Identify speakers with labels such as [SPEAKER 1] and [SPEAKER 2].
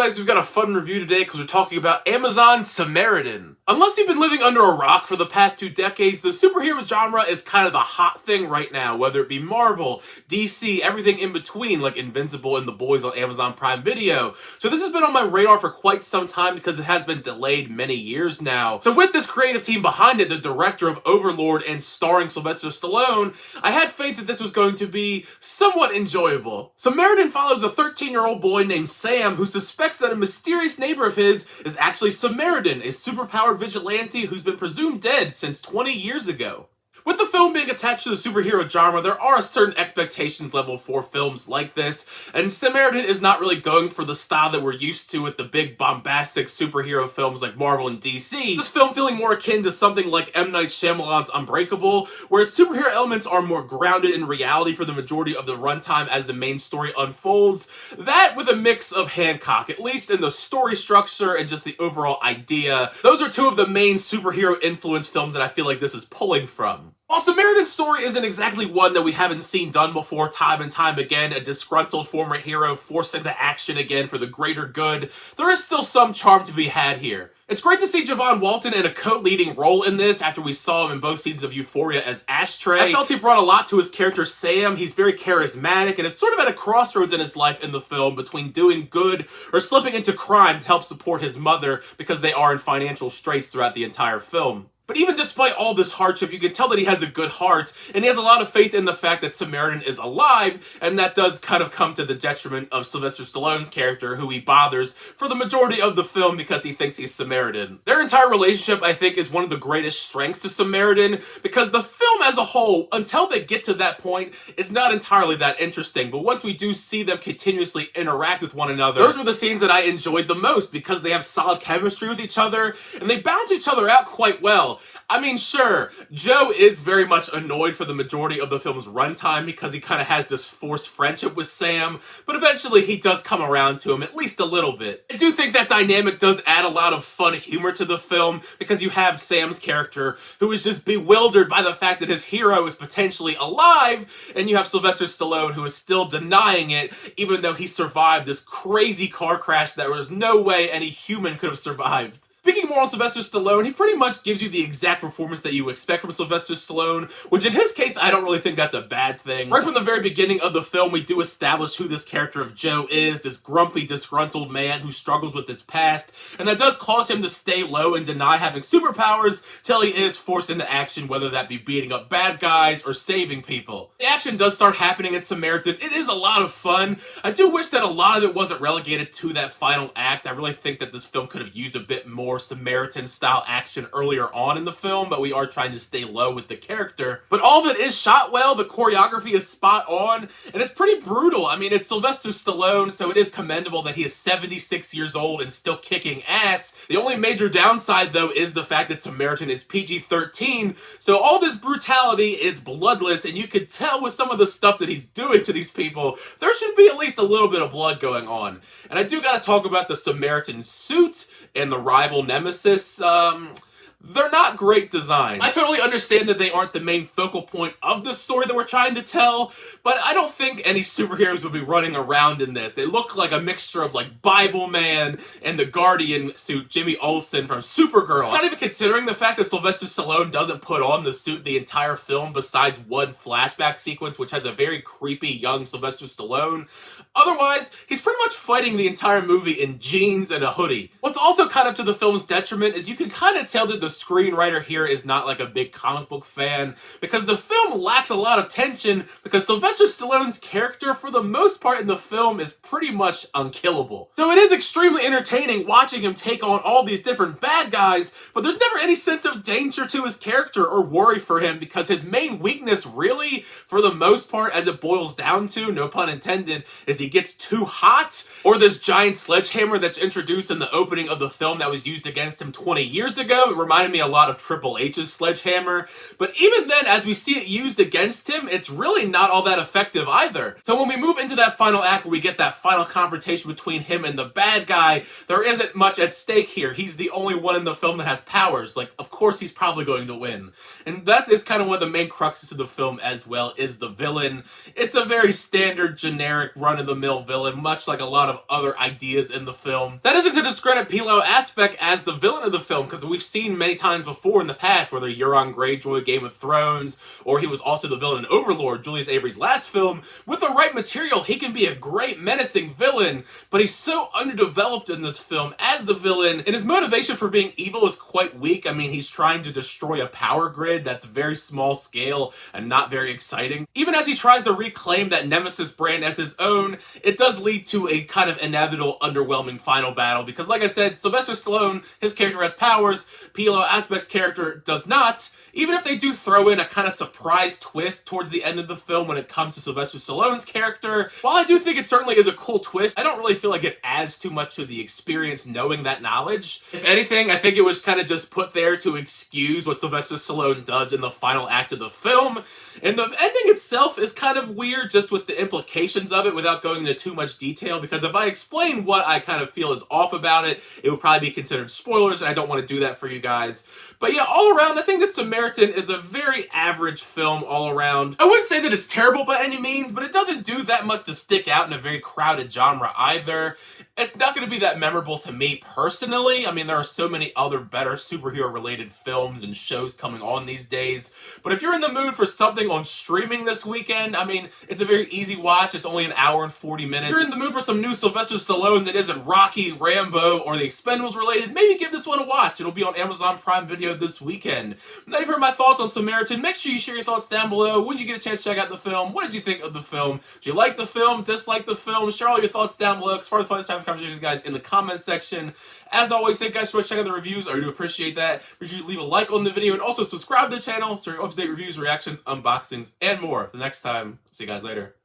[SPEAKER 1] guys, we've got a fun review today because we're talking about Amazon's Samaritan. Unless you've been living under a rock for the past 2 decades, the superhero genre is kind of the hot thing right now, whether it be Marvel, DC, everything in between, like Invincible and The Boys on Amazon Prime Video. So this has been on my radar for quite some time because it has been delayed many years now. So with this creative team behind it, the director of Overlord and starring Sylvester Stallone, I had faith that this was going to be somewhat enjoyable. Samaritan follows a 13-year-old boy named Sam who suspects that a mysterious neighbor of his is actually Samaritan, a superpowered vigilante who's been presumed dead since 20 years ago. With the film being attached to the superhero genre, there are a certain expectations level for films like this, and Samaritan is not really going for the style that we're used to with the big bombastic superhero films like Marvel and DC. This film feeling more akin to something like M. Night Shyamalan's Unbreakable, where its superhero elements are more grounded in reality for the majority of the runtime as the main story unfolds. That with a mix of Hancock, at least in the story structure and just the overall idea. Those are two of the main superhero influence films that I feel like this is pulling from. While Samaritan's story isn't exactly one that we haven't seen done before time and time again, a disgruntled former hero forced into action again for the greater good, there is still some charm to be had here. It's great to see Javon Walton in a co-leading role in this after we saw him in both seasons of Euphoria as Ashtray. I felt he brought a lot to his character Sam. He's very charismatic and is sort of at a crossroads in his life in the film between doing good or slipping into crime to help support his mother because they are in financial straits throughout the entire film. But even despite all this hardship, you can tell that he has a good heart, and he has a lot of faith in the fact that Samaritan is alive, and that does kind of come to the detriment of Sylvester Stallone's character, who he bothers for the majority of the film because he thinks he's Samaritan. Their entire relationship, I think, is one of the greatest strengths to Samaritan, because the film as a whole, until they get to that point, is not entirely that interesting, but once we do see them continuously interact with one another, those were the scenes that I enjoyed the most, because they have solid chemistry with each other, and they balance each other out quite well. I mean, sure, Joe is very much annoyed for the majority of the film's runtime because he kind of has this forced friendship with Sam, but eventually he does come around to him at least a little bit. I do think that dynamic does add a lot of fun humor to the film because you have Sam's character who is just bewildered by the fact that his hero is potentially alive, and you have Sylvester Stallone who is still denying it even though he survived this crazy car crash that there was no way any human could have survived. Speaking more on Sylvester Stallone, he pretty much gives you the exact performance that you expect from Sylvester Stallone, which in his case, I don't really think that's a bad thing. Right from the very beginning of the film, we do establish who this character of Joe is, this grumpy, disgruntled man who struggles with his past, and that does cause him to stay low and deny having superpowers till he is forced into action, whether that be beating up bad guys or saving people. The action does start happening in Samaritan. It is a lot of fun. I do wish that a lot of it wasn't relegated to that final act. I really think that this film could have used a bit more Samaritan-style action earlier on in the film, but we are trying to stay low with the character. But all of it is shot well, the choreography is spot on, and it's pretty brutal. I mean, it's Sylvester Stallone, so it is commendable that he is 76 years old and still kicking ass. The only major downside, though, is the fact that Samaritan is PG-13, so all this brutality is bloodless, and you could tell with some of the stuff that he's doing to these people, there should be at least a little bit of blood going on. And I do gotta talk about the Samaritan suit and the rival Nemesis. They're not great designs. I totally understand that they aren't the main focal point of the story that we're trying to tell, but I don't think any superheroes would be running around in this. They look like a mixture of like Bible Man and the Guardian suit, Jimmy Olsen from Supergirl. Not even considering the fact that Sylvester Stallone doesn't put on the suit the entire film besides one flashback sequence, which has a very creepy young Sylvester Stallone. Otherwise, he's pretty much fighting the entire movie in jeans and a hoodie. What's also kind of to the film's detriment is you can kind of tell that the screenwriter here is not like a big comic book fan because the film lacks a lot of tension because Sylvester Stallone's character for the most part in the film is pretty much unkillable. So it is extremely entertaining watching him take on all these different bad guys, but there's never any sense of danger to his character or worry for him because his main weakness really, for the most part, as it boils down to, no pun intended, is he gets too hot, or this giant sledgehammer that's introduced in the opening of the film that was used against him 20 years ago. It reminds reminded me a lot of Triple H's sledgehammer, but even then, as we see it used against him, it's really not all that effective either. So when we move into that final act where we get that final confrontation between him and the bad guy, there isn't much at stake here. He's the only one in the film that has powers. Like, of course he's probably going to win. And that is kind of one of the main cruxes of the film as well, is the villain. It's a very standard, generic, run-of-the-mill villain, much like a lot of other ideas in the film. That isn't to discredit Pilou Aspect as the villain of the film, because we've seen many times before in the past, whether Euron Greyjoy, Game of Thrones, or he was also the villain in Overlord, Julius Avery's last film. With the right material, he can be a great, menacing villain, but he's so underdeveloped in this film as the villain, and his motivation for being evil is quite weak. I mean, he's trying to destroy a power grid that's very small scale and not very exciting. Even as he tries to reclaim that Nemesis brand as his own, it does lead to a kind of inevitable, underwhelming final battle, because like I said, Sylvester Stallone, his character has powers, Pilou Aspect's character does not. Even if they do throw in a kind of surprise twist towards the end of the film when it comes to Sylvester Stallone's character, while I do think it certainly is a cool twist, I don't really feel like it adds too much to the experience knowing that knowledge. If anything, I think it was kind of just put there to excuse what Sylvester Stallone does in the final act of the film. And the ending itself is kind of weird, just with the implications of it, without going into too much detail, because if I explain what I kind of feel is off about it, it would probably be considered spoilers, and I don't want to do that for you guys. But yeah, all around, I think that Samaritan is a very average film all around. I wouldn't say that it's terrible by any means, but it doesn't do that much to stick out in a very crowded genre either. It's not going to be that memorable to me personally. I mean, there are so many other better superhero-related films and shows coming on these days. But if you're in the mood for something on streaming this weekend, I mean, it's a very easy watch. It's only an hour and 40 minutes. If you're in the mood for some new Sylvester Stallone that isn't Rocky, Rambo, or The Expendables related, maybe give this one a watch. It'll be on Amazon Prime Video this weekend. Now you've heard my thoughts on Samaritan. Make sure you share your thoughts down below. When you get a chance to check out the film, what did you think of the film? Did you like the film? Dislike the film? Share all your thoughts down below. It's part of the funnest time for conversation with you guys in the comments section. As always, thank you guys for checking out the reviews. I really do appreciate that. Make sure you leave a like on the video and also subscribe to the channel so your up-to-date reviews, reactions, unboxings, and more. The next time, see you guys later.